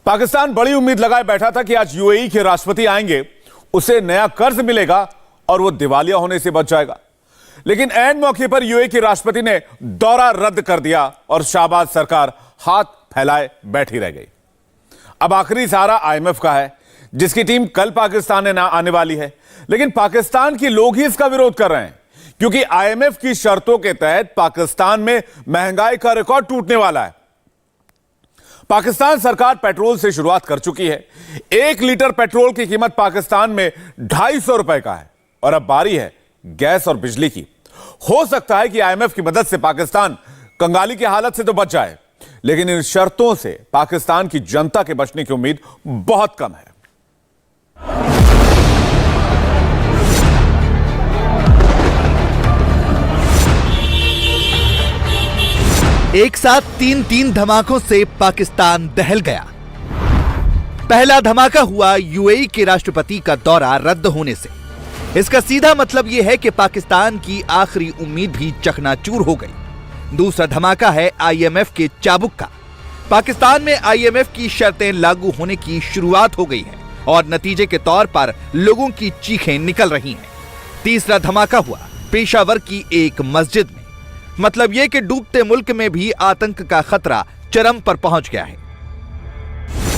पाकिस्तान बड़ी उम्मीद लगाए बैठा था कि आज यूएई के राष्ट्रपति आएंगे, उसे नया कर्ज मिलेगा और वो दिवालिया होने से बच जाएगा। लेकिन ऐन मौके पर यूएई के राष्ट्रपति ने दौरा रद्द कर दिया और शाहबाज सरकार हाथ फैलाए बैठी रह गई। अब आखिरी सहारा आईएमएफ का है, जिसकी टीम कल पाकिस्तान में आने वाली है। लेकिन पाकिस्तान के लोग ही इसका विरोध कर रहे हैं, क्योंकि आईएमएफ की शर्तों के तहत पाकिस्तान में महंगाई का रिकॉर्ड टूटने वाला है। पाकिस्तान सरकार पेट्रोल से शुरुआत कर चुकी है। 1 लीटर पेट्रोल की कीमत पाकिस्तान में 250 रुपए का है और अब बारी है गैस और बिजली की। हो सकता है कि आईएमएफ की मदद से पाकिस्तान कंगाली की हालत से तो बच जाए, लेकिन इन शर्तों से पाकिस्तान की जनता के बचने की उम्मीद बहुत कम है। एक साथ तीन धमाकों से पाकिस्तान दहल गया। पहला धमाका हुआ यूएई के राष्ट्रपति का दौरा रद्द होने से। इसका सीधा मतलब यह है कि पाकिस्तान की आखिरी उम्मीद भी चकनाचूर हो गई। दूसरा धमाका है आईएमएफ के चाबुक का। पाकिस्तान में आईएमएफ की शर्तें लागू होने की शुरुआत हो गई है और नतीजे के तौर पर लोगों की चीखें निकल रही हैं। तीसरा धमाका हुआ पेशावर की एक मस्जिद में। मतलब यह कि डूबते मुल्क में भी आतंक का खतरा चरम पर पहुंच गया है।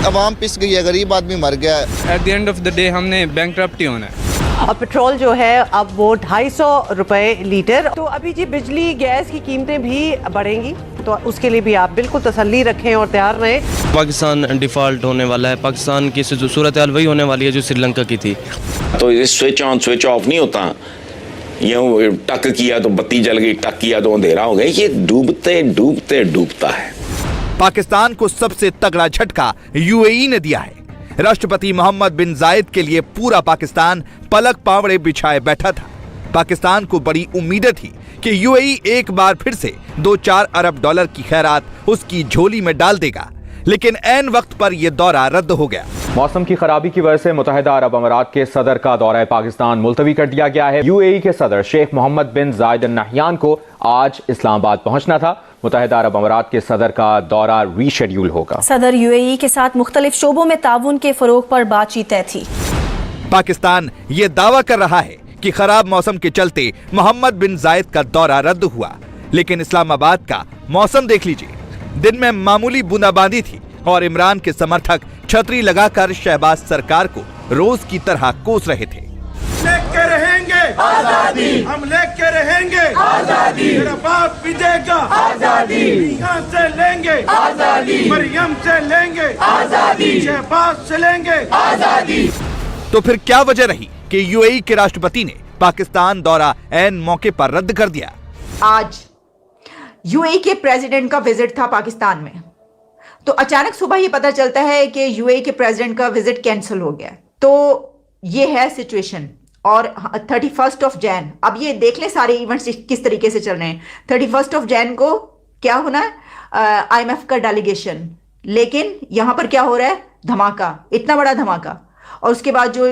अवाम पिस गई है, गरीब आदमी मर गया है। At the end of the day हमने बैंकरप्टी होना है। और पेट्रोल जो है अब वो 250 रुपए लीटर। तो अभी जी बिजली गैस की कीमतें भी बढ़ेंगी, तो उसके लिए भी आप बिल्कुल तसल्ली रखें और तैयार रहें। पाकिस्तान डिफॉल्ट होने वाला है। पाकिस्तान की सूरत हाल वही होने वाली है जो श्रीलंका की थी। तो ये स्विच ऑन स्विच ऑफ नहीं होता, यूं टक किया तो बत्ती जल गई, टक किया तो अंधेरा हो गया। ये डूबते डूबते डूबता है। पाकिस्तान को सबसे तगड़ा झटका यूएई ने दिया है। राष्ट्रपति मोहम्मद बिन जायद के लिए पूरा पाकिस्तान पलक पावड़े बिछाए बैठा था। पाकिस्तान को बड़ी उम्मीदें थी कि यूएई एक बार फिर से 2-4 अरब डॉलर की खैरात उसकी झोली में डाल देगा, लेकिन ऐन वक्त पर यह दौरा रद्द हो गया। मौसम की खराबी की वजह से मुत्तहिदा अरब अमीरात के सदर का दौरा पाकिस्तान मुलतवी कर दिया गया है। यूएई के सदर शेख मोहम्मद बिन जायद अल नहयान को आज इस्लामाबाद पहुंचना था। मुत्तहिदा अरब अमीरात के सदर का दौरा रीशेड्यूल होगा। सदर यूएई के साथ मुख्तलिफ शोबों में ताउन के फरोग पर बातचीत तय थी। पाकिस्तान ये दावा कर रहा है कि खराब मौसम के चलते मोहम्मद बिन जायद का दौरा रद्द हुआ, लेकिन इस्लामाबाद का मौसम देख लीजिए। दिन में मामूली बूंदाबांदी थी और इमरान के समर्थक छतरी लगाकर शहबाज सरकार को रोज की तरह कोस रहे थे। लेके रहेंगे आजादी, हम लेके रहेंगे आजादी, मेरा बाप भी देगा आजादी, यहाँ से लेंगे आजादी, मरियम से लेंगे आजादी, शहबाज से लेंगे आजादी। तो फिर क्या वजह रही कि यूएई के राष्ट्रपति ने पाकिस्तान दौरा ऐन मौके पर रद्द कर दिया? आज यूएई के प्रेसिडेंट का विजिट था पाकिस्तान में, तो अचानक सुबह ये पता चलता है कि यूएई के प्रेसिडेंट का विजिट कैंसिल हो गया। तो ये है सिचुएशन। और 31 ऑफ जैन, अब ये देख लें सारे इवेंट्स किस तरीके से चल रहे हैं। 31 ऑफ जैन को क्या होना है, आईएमएफ का डेलीगेशन, लेकिन यहां पर क्या हो रहा है, धमाका, इतना बड़ा धमाका। और उसके बाद जो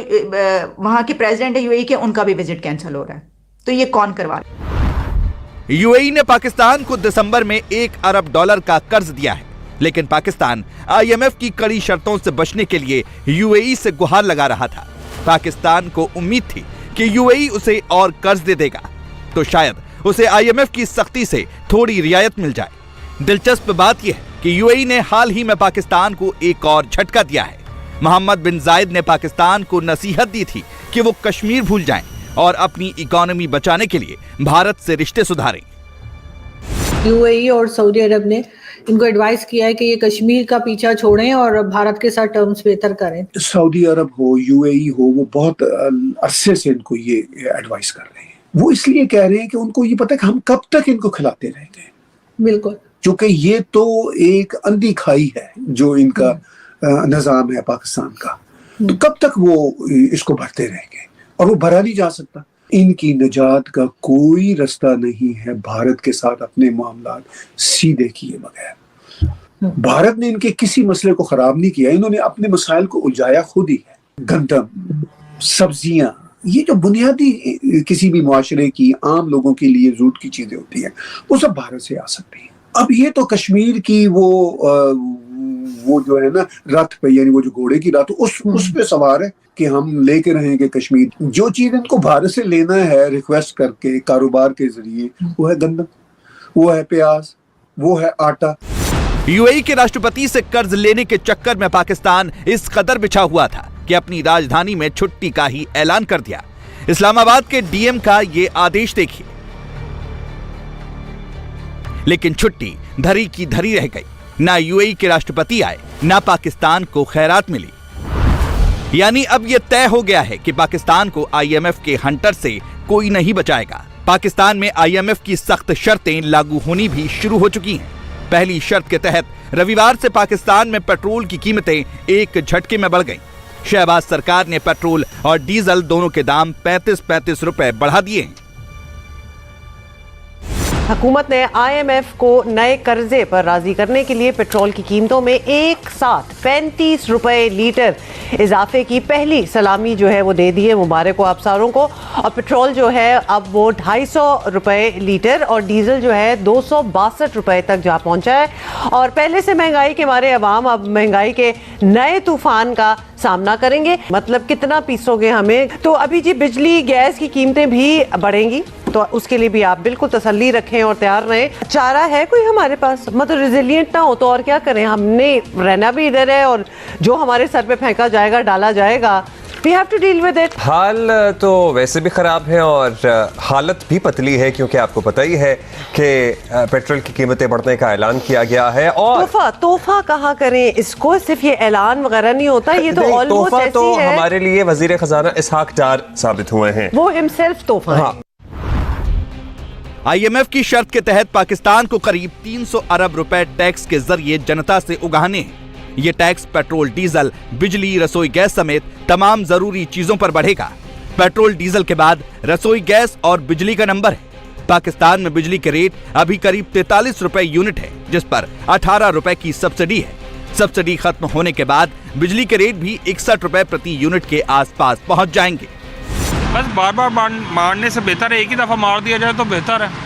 वहां के प्रेसिडेंट है यूएई के, उनका भी विजिट कैंसिल हो रहा है। तो ये कौन करवा रहा है? यूएई ने पाकिस्तान को दिसंबर में 1 अरब डॉलर का कर्ज दिया है, लेकिन पाकिस्तान आईएमएफ की कड़ी शर्तों से बचने के लिए यूएई से गुहार लगा रहा था। पाकिस्तान को उम्मीद थी कि यूएई उसे और कर्ज दे देगा, तो शायद उसे आईएमएफ की सख्ती से थोड़ी रियायत मिल जाए। दिलचस्प बात यह है कि यूएई ने हाल ही में पाकिस्तान को एक और झटका दिया है। मोहम्मद बिन जायद ने पाकिस्तान को नसीहत दी थी कि वो कश्मीर भूल जाएं और अपनी इकोनॉमी बचाने के लिए भारत से रिश्ते सुधारें। यूएई और सऊदी अरब ने इनको एडवाइस किया है कि ये कश्मीर का पीछा छोड़ें और भारत के साथ टर्म्स बेहतर करें। सऊदी अरब हो, यूएई हो, वो बहुत अरसे से इनको ये एडवाइस कर रहे हैं। वो इसलिए कह रहे हैं कि उनको ये पता है कि हम कब तक इनको खिलाते रहेंगे। बिल्कुल, क्योंकि ये तो एक अंधी खाई है जो इनका निजाम है पाकिस्तान का। तो कब तक वो इसको भरते रहेंगे, और वो भरा नहीं जा सकता। इनकी निजात का कोई रास्ता नहीं है भारत के साथ अपने मामलात सीधे किए बगैर। भारत ने इनके किसी मसले को खराब नहीं किया, इन्होंने अपने मसाइल को उलझाया खुद ही है। गंदम, सब्जियां, ये जो बुनियादी किसी भी मुआशरे की आम लोगों के लिए जरूरत की चीजें होती हैं, वो सब भारत से आ सकती हैं। अब ये तो कश्मीर की वो वो जो है ना रथ पे, यानी वो जो घोड़े की रथ उस पे सवार है कि हम लेके रहेंगे कश्मीर। जो चीज इनको भारत से लेना है रिक्वेस्ट करके कारोबार के जरिए, वो है गंदम, वो है प्याज, वो है आटा। यूएई के राष्ट्रपति से कर्ज लेने के चक्कर में पाकिस्तान इस कदर बिछा हुआ था कि अपनी राजधानी में छुट्टी का ही ऐलान कर दिया। इस्लामाबाद के डीएम का ये आदेश देखिए, लेकिन छुट्टी धरी की धरी रह गई। ना यूएई के राष्ट्रपति आए, ना पाकिस्तान को खैरात मिली। यानी अब यह तय हो गया है कि पाकिस्तान को आईएमएफ के हंटर से कोई नहीं बचाएगा। पाकिस्तान में आईएमएफ की सख्त शर्तें लागू होनी भी शुरू हो चुकी हैं। पहली शर्त के तहत रविवार से पाकिस्तान में पेट्रोल की कीमतें एक झटके में बढ़ गईं। शहबाज सरकार ने पेट्रोल और डीजल दोनों के दाम 35-35 रुपए बढ़ा दिए हैं। हुकूमत ने आईएमएफ को नए कर्जे पर राजी करने के लिए पेट्रोल की कीमतों में एक साथ 35 रुपए लीटर इजाफे की पहली सलामी जो है वो दे दी है। मुबारक हो आप सारों को। और पेट्रोल जो है अब वो 250 रुपए लीटर और डीजल जो है 262 रुपए तक जा पहुंचा है। और पहले से महंगाई के मारे अवाम अब महंगाई के नए तूफान का सामना करेंगे। मतलब कितना पीसोगे हमें। तो अभी जी बिजली गैस की कीमतें भी बढ़ेंगी, तो उसके लिए भी आप बिल्कुल तसल्ली रखें और तैयार रहें। चारा है कोई हमारे पास, मतलब रिजिलियंट ना हो तो और क्या करें। हमने रहना भी इधर है और जो हमारे सर पे फेंका जाएगा, डाला जाएगा, we have to deal with it। हाल तो वैसे भी खराब है और हालत भी पतली है, क्योंकि आपको पता ही है कि पेट्रोल की कीमतें बढ़ने का ऐलान किया गया है। और तोहफा कहा करें इसको, सिर्फ ये ऐलान वगैरह नहीं होता, ये तो ऑलमोस्ट ऐसी तो है। हमारे लिए वजीर खजाना इसहाक डार साबित हुए हैं, वो हिमसेल्फ तोहफा है। आईएमएफ की शर्त के तहत पाकिस्तान को करीब 300 अरब रुपए टैक्स के जरिए जनता से उगाहने हैं। ये टैक्स पेट्रोल, डीजल, बिजली, रसोई गैस समेत तमाम जरूरी चीजों पर बढ़ेगा। पेट्रोल डीजल के बाद रसोई गैस और बिजली का नंबर है। पाकिस्तान में बिजली के रेट अभी करीब 43 रुपए यूनिट है, जिस पर 18 रुपए की सब्सिडी है। सब्सिडी खत्म होने के बाद बिजली के रेट भी 61 रुपए प्रति यूनिट के आसपास पहुंच जाएंगे। बस बार बार मारने से बेहतर है एक ही दफ़ा मार दिया जाए तो बेहतर है।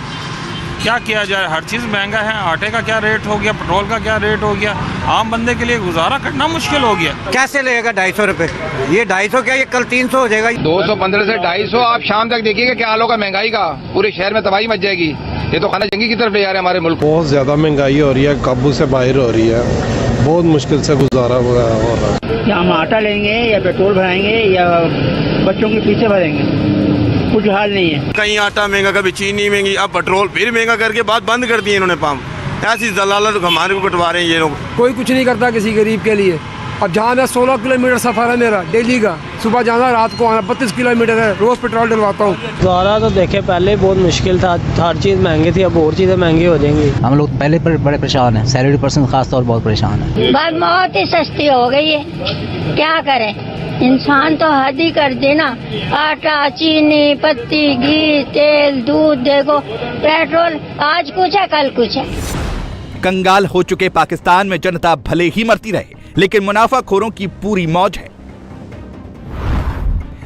क्या किया जाए, हर चीज़ महंगा है। आटे का क्या रेट हो गया, पेट्रोल का क्या रेट हो गया, आम बंदे के लिए गुजारा करना मुश्किल हो गया। कैसे लगेगा 250 रुपए? ये 250 क्या, ये कल 300 हो जाएगा। 215 से 250 आप शाम तक देखिएगा क्या हाल होगा महंगाई का। पूरे शहर में तबाही मच जाएगी। ये तो खाना जंगी की तरफ ले जा रहे हैं हमारे मुल्क। बहुत ज्यादा महंगाई हो रही है, काबू से बाहर हो रही है, बहुत मुश्किल से गुजारा हो रहा है। क्या हम आटा लेंगे या पेट्रोल भराएंगे या बच्चों के पीछे भरेंगे, कुछ हाल नहीं है। कहीं आटा महंगा, कभी चीनी महंगी, अब पेट्रोल फिर महंगा करके बात बंद कर दी इन्होंने। पंप ऐसी दलालत हमारे को कटवा रहे हैं ये लोग। कोई कुछ नहीं करता किसी गरीब के लिए। अब जाना 16 किलोमीटर सफर है मेरा डेली का, सुबह जाना रात को आना, 32 किलोमीटर है, रोज पेट्रोल डलवाता हूँ। गुजारा तो देखे पहले बहुत मुश्किल था, हर चीज़ महंगी थी, अब और चीज़ें महंगी हो जाएंगी। हम लोग पहले पर बड़े परेशान हैं, सैलरी पर्सन खास तौर बहुत परेशान है। बात बहुत ही सस्ती हो गई है, क्या करें, इंसान तो हद ही कर देना। आटा, चीनी, पत्ती, घी, तेल, दूध, देखो पेट्रोल, आज कुछ है कल कुछ है। कंगाल हो चुके पाकिस्तान में जनता भले ही मरती रहे, लेकिन मुनाफाखोरों की पूरी मौज है।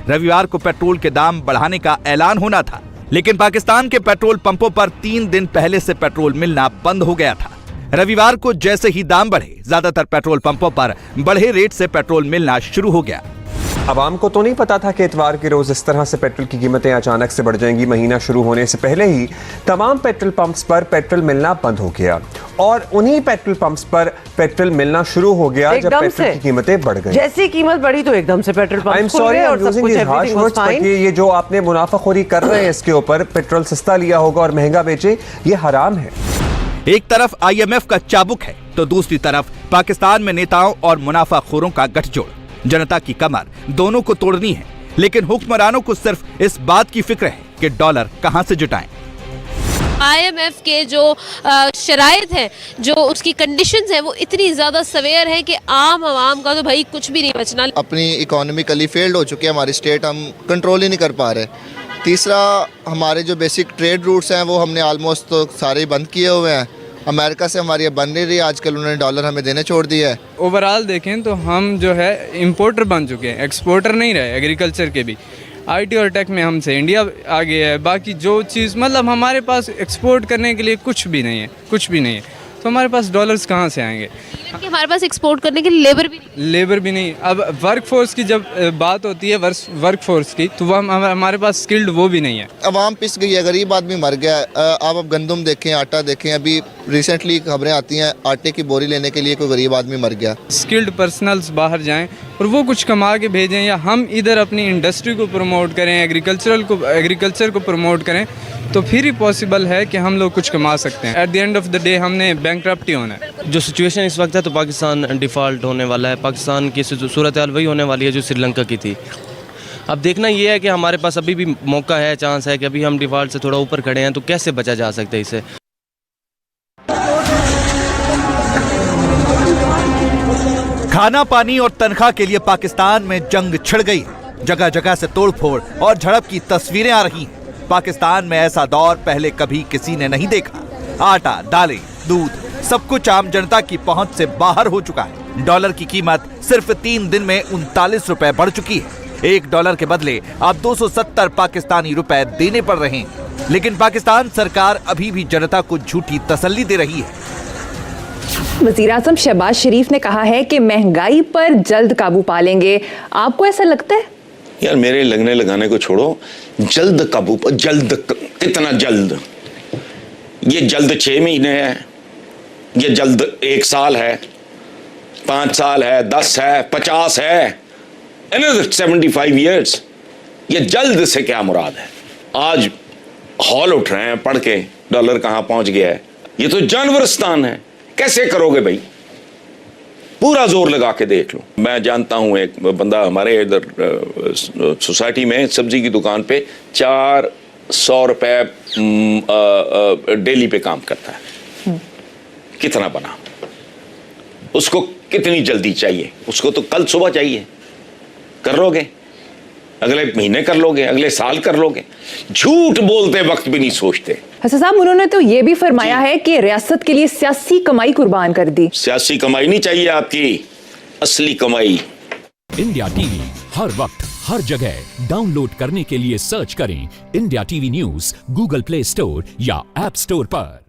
रविवार को पेट्रोल के दाम बढ़ाने का ऐलान होना था, लेकिन पाकिस्तान के पेट्रोल पंपों पर 3 दिन पहले से पेट्रोल मिलना बंद हो गया था। रविवार को जैसे ही दाम बढ़े, ज्यादातर पेट्रोल पंपों पर बढ़े रेट से पेट्रोल मिलना शुरू हो गया। आवाम को तो नहीं पता था कि इतवार के रोज इस तरह से पेट्रोल की कीमतें अचानक से बढ़ जाएंगी। महीना शुरू होने से पहले ही तमाम पेट्रोल पंप्स पर पेट्रोल मिलना बंद हो गया और उन्हीं पेट्रोल पंप्स पर पेट्रोल मिलना शुरू हो गया जब पेट्रोल की कीमतें बढ़ गई। जैसी कीमत बढ़ी तो एकदम से पेट्रोल पंप खुल गए और सब कुछ ये जो आपने मुनाफाखोरी कर रहे हैं इसके ऊपर, पेट्रोल सस्ता लिया होगा और महंगा बेचे, ये हराम है। एक तरफ आईएमएफ का चाबुक है तो दूसरी तरफ पाकिस्तान में नेताओं और मुनाफाखोरों का गठजोड़। जनता की कमर दोनों को तोड़नी है, लेकिन हुक्मरानों को सिर्फ इस बात की फिक्र है कि डॉलर कहां से जुटाएं। आईएमएफ के जो शराइत है, जो उसकी कंडीशंस है, वो इतनी ज़्यादा सवेयर है कि आम आवाम का तो भाई कुछ भी नहीं बचना। अपनी इकोनॉमिकली फेल्ड हो चुके हैं हमारी स्टेट, हम कंट्रोल ही नहीं कर पा रहे। तीसरा, हमारे जो बेसिक ट्रेड रूट्स हैं वो हमने ऑलमोस्ट तो सारे बंद किए हुए हैं। अमेरिका से हमारी बन नहीं रही, आजकल उन्होंने डॉलर हमें देने छोड़ दिया है। ओवरऑल देखें तो हम जो है इंपोर्टर बन चुके हैं, एक्सपोर्टर नहीं रहे। एग्रीकल्चर के भी आईटी और टेक में हमसे इंडिया आगे है। बाकी जो चीज़ मतलब हमारे पास एक्सपोर्ट करने के लिए कुछ भी नहीं है, कुछ भी नहीं है। तो हमारे पास डॉलर्स कहाँ से आएंगे? कि हमारे पास एक्सपोर्ट करने के लिए लेबर भी नहीं। अब वर्क फोर्स की जब बात होती है वर्क फोर्स की, तो वो हमारे पास स्किल्ड वो भी नहीं है। अवाम पिस गई है, गरीब आदमी मर गया है। आप अब गंदम देखें, आटा देखें, अभी रिसेंटली खबरें आती हैं आटे की बोरी लेने के लिए कोई गरीब आदमी मर गया। स्किल्ड पर्सनल्स बाहर जाएं और वो कुछ कमा के भेजें, या हम इधर अपनी इंडस्ट्री को प्रमोट करें, एग्रीकल्चर को प्रमोट करें, तो फिर ही पॉसिबल है कि हम लोग कुछ कमा सकते हैं। At the end of the day हमने बैंकरप्टी होना है। जो सिचुएशन इस वक्त है तो पाकिस्तान डिफ़ॉल्ट होने वाला है। पाकिस्तान की सूरत हाल वही होने वाली है जो श्रीलंका की थी। अब देखना ये है कि हमारे पास अभी भी मौका है, चांस है कि अभी हम डिफ़ॉल्ट से थोड़ा ऊपर खड़े हैं, तो कैसे बचा जा सकता है इससे। खाना पानी और तनख्वाह के लिए पाकिस्तान में जंग छिड़ गई। जगह जगह से तोड़फोड़ और झड़प की तस्वीरें आ रही हैं। पाकिस्तान में ऐसा दौर पहले कभी किसी ने नहीं देखा। आटा, दालें, दूध, सब कुछ आम जनता की पहुंच से बाहर हो चुका है। डॉलर की कीमत सिर्फ 3 दिन में 39 रुपए बढ़ चुकी है। 1 डॉलर के बदले अब 270 पाकिस्तानी रुपए देने पड़ रहे हैं। लेकिन पाकिस्तान सरकार अभी भी जनता को झूठी तसल्ली दे रही है। वज़ीर-ए-आज़म शहबाज शरीफ ने कहा है कि महंगाई पर जल्द काबू पा लेंगे। आपको ऐसा लगता है? यार मेरे लगने लगाने को छोड़ो, जल्द काबू पर जल्द, कितना जल्द? ये जल्द 6 महीने है, ये जल्द 1 साल है, 5 साल है, 10 है, 50 है, 75 ईयर्स। ये जल्द से क्या मुराद है? आज हॉल उठ रहे हैं पढ़ के डॉलर कहां पहुंच गया है। ये तो जानवरिस्तान है। कैसे करोगे भाई? पूरा जोर लगा के देख लो। मैं जानता हूं एक बंदा हमारे इधर सोसाइटी में सब्जी की दुकान पे 400 रुपए डेली पे काम करता है। कितना बना? उसको कितनी जल्दी चाहिए? उसको तो कल सुबह चाहिए। कर लोगे? अगले महीने कर लोगे? अगले साल कर लोगे? झूठ बोलते वक्त भी नहीं सोचते। हसन साहब, उन्होंने तो ये भी फरमाया है कि रियासत के लिए सियासी कमाई कुर्बान कर दी। सियासी कमाई नहीं चाहिए आपकी, असली कमाई। इंडिया टीवी हर वक्त हर जगह डाउनलोड करने के लिए सर्च करें India TV news Google play store या ऐप स्टोर पर।